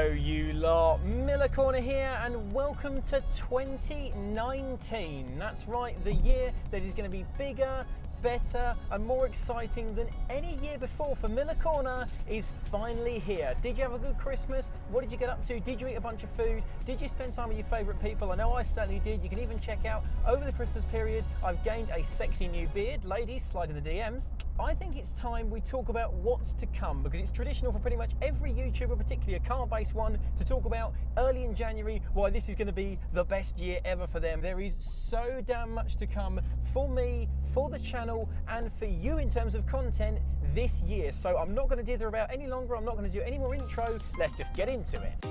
Hello you lot, Miller Corner here and welcome to 2019. That's right, the year that is going to be bigger, better and more exciting than any year before for Miller Corner is finally here. Did you have a good Christmas? What did you get up to? Did you eat a bunch of food? Did you spend time with your favourite people? I know I certainly did. You can even check out over the Christmas period I've gained a sexy new beard. Ladies, slide in the DMs. I think it's time we talk about what's to come because it's traditional for pretty much every YouTuber, particularly a car-based one, to talk about early in January why this is going to be the best year ever for them. There is so damn much to come for me, for the channel and for you in terms of content this year. So I'm not going to dither about any longer. I'm not going to do any more intro. Let's just get into it.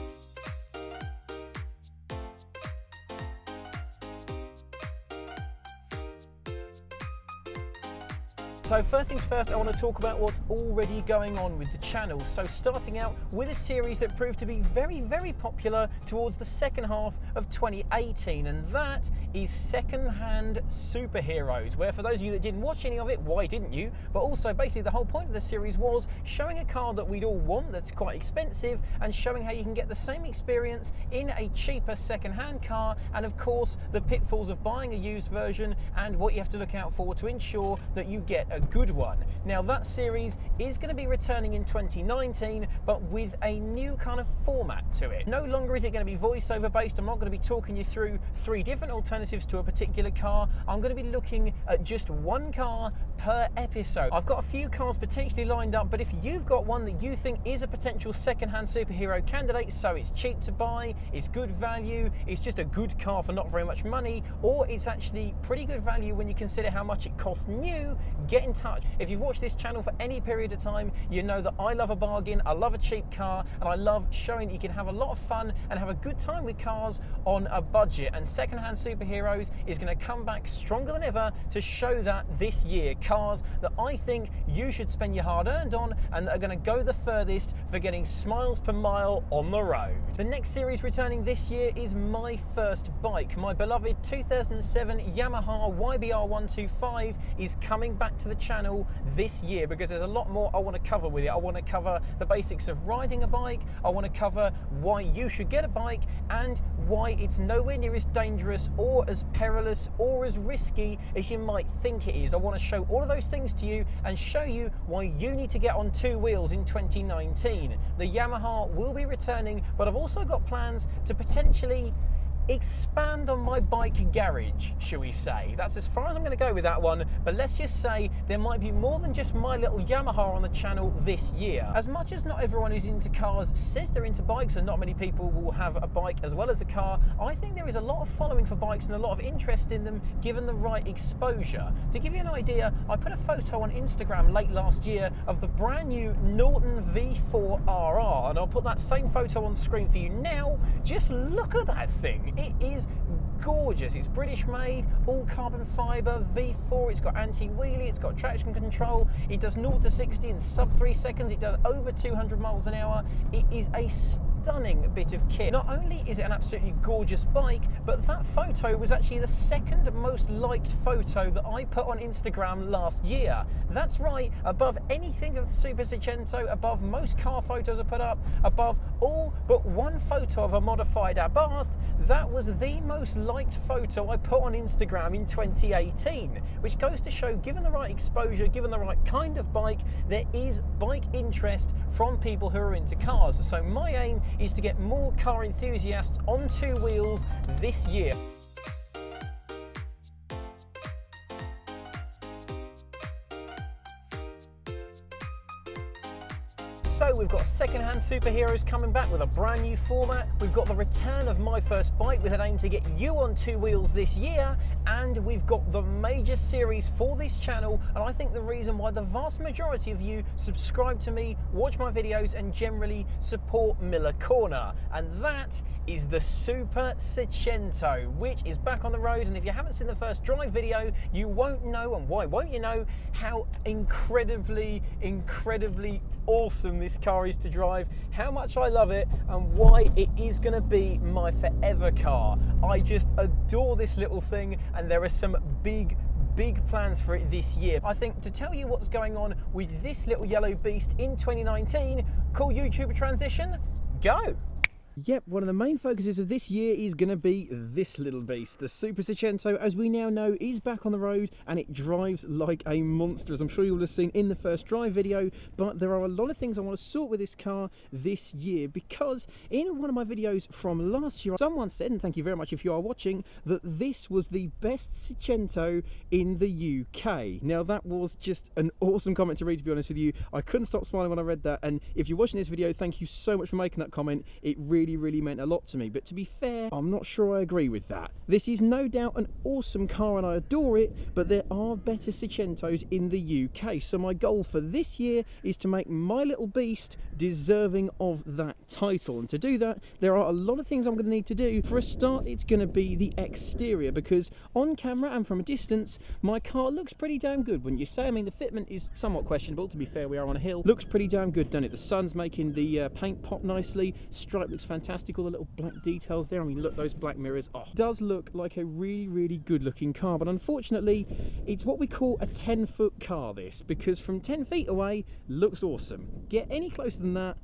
So first things first, I want to talk about what's already going on with the channel. So starting out with a series that proved to be very, very popular towards the second half of 2018, and that is second-hand superheroes, where for those of you that didn't watch any of it, why didn't you? But also basically the whole point of the series was showing a car that we'd all want that's quite expensive and showing how you can get the same experience in a cheaper second-hand car, and of course the pitfalls of buying a used version and what you have to look out for to ensure that you get a good one. Now that series is going to be returning in 2019 but with a new kind of format to it. No longer is it going to be voiceover based. I'm not going to be talking you through 3 different alternatives to a particular car. I'm going to be looking at just one car per episode. I've got a few cars potentially lined up, but if you've got one that you think is a potential second-hand superhero candidate, so it's cheap to buy, it's good value, it's just a good car for not very much money, or it's actually pretty good value when you consider how much it costs new, get in touch. If you've watched this channel for any period of time, you know that I love a bargain, I love a cheap car, and I love showing that you can have a lot of fun and have a good time with cars on a budget. And second-hand superheroes is going to come back stronger than ever to show that this year. Cars that I think you should spend your hard-earned on and that are going to go the furthest for getting smiles per mile on the road. The next series returning this year is my first bike. My beloved 2007 Yamaha YBR 125 is coming back to the channel this year because there's a lot more I want to cover with it. I want to cover the basics of riding a bike, I want to cover why you should get a bike and why it's nowhere near as dangerous or as perilous or as risky as you might think it is. I want to show all of those things to you and show you why you need to get on 2 wheels in 2019. The Yamaha will be returning, but I've also got plans to potentially expand on my bike garage, shall we say. That's as far as I'm going to go with that one, but let's just say there might be more than just my little Yamaha on the channel this year. As much as not everyone who's into cars says they're into bikes and not many people will have a bike as well as a car, I think there is a lot of following for bikes and a lot of interest in them given the right exposure. To give you an idea, I put a photo on Instagram late last year of the brand new Norton V4 RR, and I'll put that same photo on screen for you now. Just look at that thing. It is gorgeous. It's British made, all carbon fibre, V4, it's got anti-wheelie, it's got traction control, it does 0 to 60 in sub 3 seconds, it does over 200 miles an hour. It is a stunning bit of kit. Not only is it an absolutely gorgeous bike, but that photo was actually the second most liked photo that I put on Instagram last year. That's right, above anything of the Super Seicento, above most car photos I put up, above all but one photo of a modified Abarth, that was the most liked photo I put on Instagram in 2018, which goes to show, given the right exposure, given the right kind of bike, there is bike interest from people who are into cars. So my aim is to get more car enthusiasts on 2 wheels this year. So we've got second-hand superheroes coming back with a brand new format. We've got the return of my first bike with an aim to get you on 2 wheels this year, and we've got the major series for this channel, and I think the reason why the vast majority of you subscribe to me, watch my videos and generally support Miller Corner, and that is the Super Seicento, which is back on the road. And if you haven't seen the first drive video, you won't know, and why won't you know, how incredibly awesome this car is to drive, how much I love it, and why it is going to be my forever car. I just adore this little thing, and there are some big plans for it this year. I think to tell you what's going on with this little yellow beast in 2019, cool YouTuber transition, go. Yep, one of the main focuses of this year is going to be this little beast. The Super Seicento, as we now know, is back on the road and it drives like a monster, as I'm sure you will have seen in the first drive video. But there are a lot of things I want to sort with this car this year, because in one of my videos from last year, someone said, and thank you very much if you are watching, that this was the best Seicento in the UK. Now that was just an awesome comment to read, to be honest with you. I couldn't stop smiling when I read that, and if you're watching this video, thank you so much for making that comment. It really meant a lot to me. But to be fair, I'm not sure I agree with that. This is no doubt an awesome car and I adore it, but there are better Seicentos in the UK. So my goal for this year is to make my little beast deserving of that title. And to do that, there are a lot of things I'm going to need to do. For a start, it's going to be the exterior, because on camera and from a distance, my car looks pretty damn good, wouldn't you say? I mean, the fitment is somewhat questionable, to be fair, we are on a hill. Looks pretty damn good, doesn't it? The sun's making the paint pop nicely. Stripe looks fantastic, all the little black details there. I mean, look, those black mirrors. Oh, it does look like a really good looking car, but unfortunately it's what we call a 10-foot car, this, because from 10 feet away looks awesome. Get any closer than that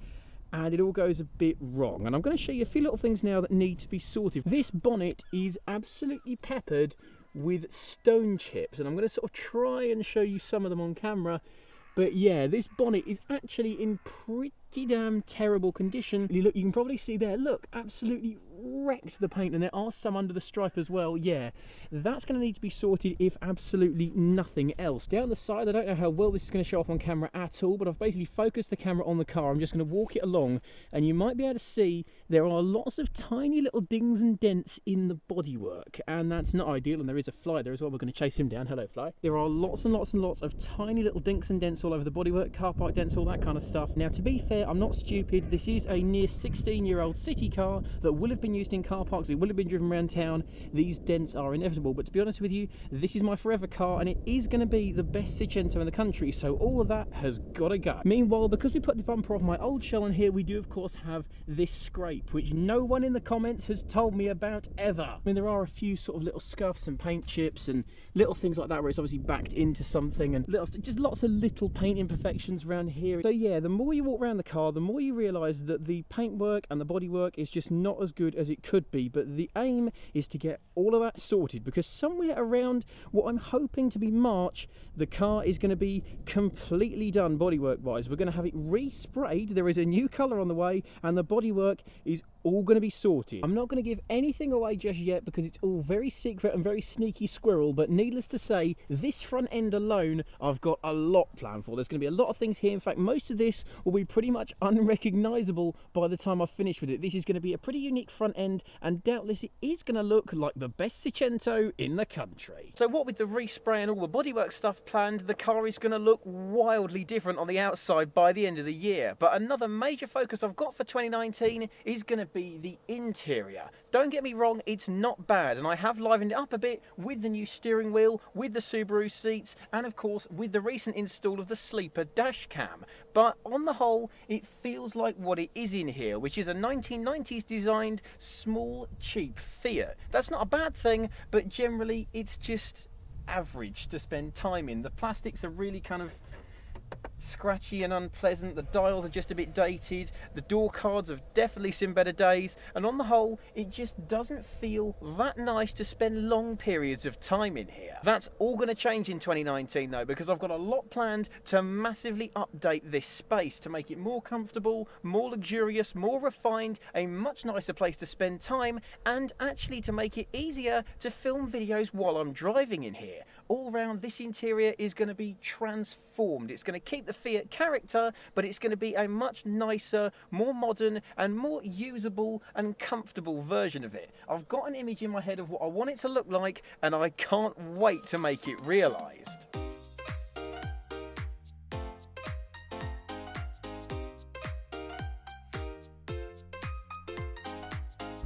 and it all goes a bit wrong. And I'm going to show you a few little things now that need to be sorted. This bonnet is absolutely peppered with stone chips, and I'm going to sort of try and show you some of them on camera. But yeah, this bonnet is actually in pretty damn terrible condition. Look, you can probably see there, look, absolutely wrecked the paint, and there are some under the stripe as well. Yeah, that's going to need to be sorted if absolutely nothing else. Down the side, I don't know how well this is going to show up on camera at all, but I've basically focused the camera on the car. I'm just going to walk it along, and you might be able to see there are lots of tiny little dings and dents in the bodywork, and that's not ideal. And there is a fly there as well. We're going to chase him down. Hello, fly. There are lots and lots of tiny little dinks and dents all over the bodywork, car park dents, all that kind of stuff. Now, to be fair, I'm not stupid. This is a near 16-year-old city car that will have been used in car parks. It will have been driven around town. These dents are inevitable, but to be honest with you, this is my forever car, and it is going to be the best Seicento in the country, so all of that has got to go. Meanwhile, because we put the bumper off my old shell on here, we do of course have this scrape, which no one in the comments has told me about ever. I mean, there are a few sort of little scuffs and paint chips and little things like that where it's obviously backed into something, and just lots of little paint imperfections around here. So yeah, the more you walk around the car, the more you realise that the paintwork and the bodywork is just not as good as it could be. But the aim is to get all of that sorted, because somewhere around what I'm hoping to be March, the car is going to be completely done bodywork wise. We're going to have it resprayed, there is a new colour on the way, and the bodywork is all going to be sorted. I'm not going to give anything away just yet because it's all very secret and very sneaky squirrel, but needless to say, this front end alone I've got a lot planned for. There's going to be a lot of things here. In fact, most of this will be pretty much unrecognisable by the time I've finished with it. This is going to be a pretty unique front end, and doubtless it is going to look like the best Seicento in the country. So what with the respray and all the bodywork stuff planned, the car is going to look wildly different on the outside by the end of the year. But another major focus I've got for 2019 is going to be the interior. Don't get me wrong, it's not bad, and I have livened it up a bit with the new steering wheel, with the Subaru seats, and of course with the recent install of the sleeper dash cam. But on the whole, it feels like what it is in here, which is a 1990s designed small cheap Fiat. That's not a bad thing, but generally it's just average to spend time in. The plastics are really kind of scratchy and unpleasant, the dials are just a bit dated, the door cards have definitely seen better days, and on the whole it just doesn't feel that nice to spend long periods of time in here. That's all going to change in 2019 though, because I've got a lot planned to massively update this space to make it more comfortable, more luxurious, more refined, a much nicer place to spend time, and actually to make it easier to film videos while I'm driving in here. All round, this interior is going to be transformed. It's going to keep the Fiat character, but it's going to be a much nicer, more modern and more usable and comfortable version of it. I've got an image in my head of what I want it to look like, and I can't wait to make it realised.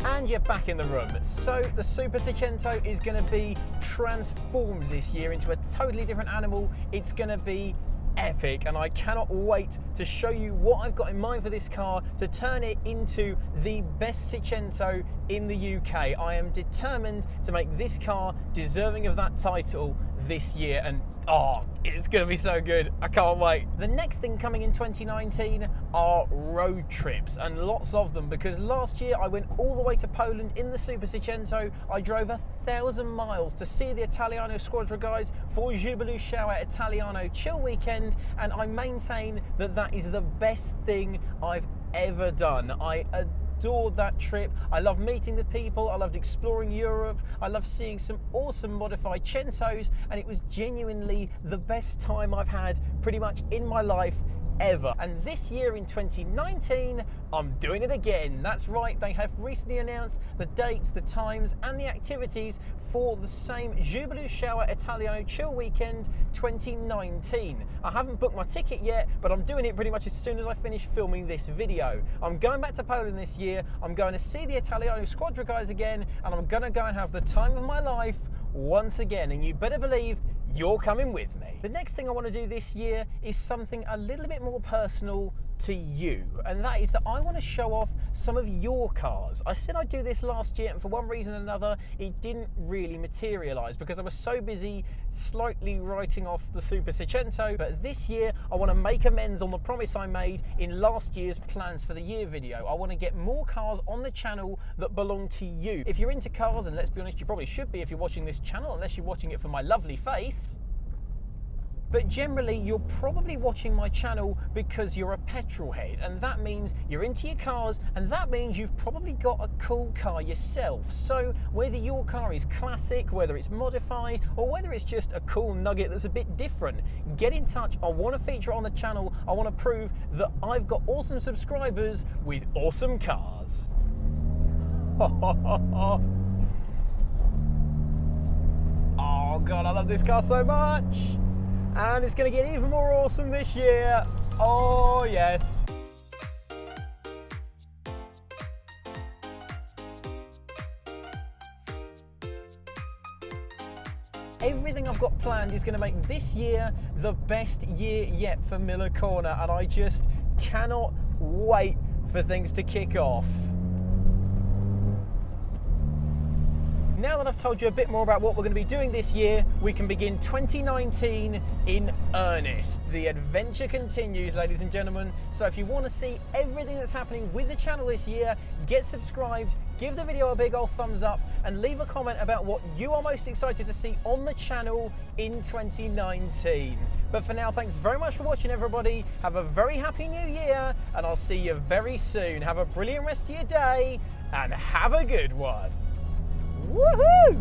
And you're back in the room. So the Super Seicento is going to be transformed this year into a totally different animal. It's going to be epic, and I cannot wait to show you what I've got in mind for this car to turn it into the best Seicento in the UK. I am determined to make this car deserving of that title this year, and oh, it's going to be so good. I can't wait. The next thing coming in 2019 are road trips, and lots of them, because last year I went all the way to Poland in the Super Seicento. I drove 1,000 miles to see the Italiano Squadra guys for Jubilee Shower Italiano Chill Weekend, and I maintain that that is the best thing I've ever done. I adored that trip. I loved meeting the people, I loved exploring Europe, I loved seeing some awesome modified Centos, and it was genuinely the best time I've had pretty much in my life ever. And this year in 2019, I'm doing it again. That's right, they have recently announced the dates, the times and the activities for the same Jubilee Shower Italiano Chill Weekend 2019. I haven't booked my ticket yet, but I'm doing it pretty much as soon as I finish filming this video. I'm going back to Poland this year, I'm going to see the Italiano Squadra guys again, and I'm going to go and have the time of my life once again, and you better believe you're coming with me. The next thing I want to do this year is something a little bit more personal to you, and that is that I want to show off some of your cars. I said I'd do this last year, and for one reason or another it didn't really materialise because I was so busy slightly writing off the Super Seicento. But this year I want to make amends on the promise I made in last year's plans for the year video. I want to get more cars on the channel that belong to you. If you're into cars, and let's be honest, you probably should be if you're watching this channel, unless you're watching it for my lovely face. But generally, you're probably watching my channel because you're a petrol head, and that means you're into your cars, and that means you've probably got a cool car yourself. So whether your car is classic, whether it's modified, or whether it's just a cool nugget that's a bit different, get in touch. I want to feature it on the channel. I want to prove that I've got awesome subscribers with awesome cars. Oh God, I love this car so much. And it's going to get even more awesome this year. Oh yes. Everything I've got planned is going to make this year the best year yet for Miller Corner, and I just cannot wait for things to kick off. Now that I've told you a bit more about what we're going to be doing this year, we can begin 2019 in earnest. The adventure continues, ladies and gentlemen. So if you want to see everything that's happening with the channel this year, get subscribed, give the video a big old thumbs up, and leave a comment about what you are most excited to see on the channel in 2019. But for now, thanks very much for watching, everybody. Have a very happy new year, and I'll see you very soon. Have a brilliant rest of your day, and have a good one. Woohoo!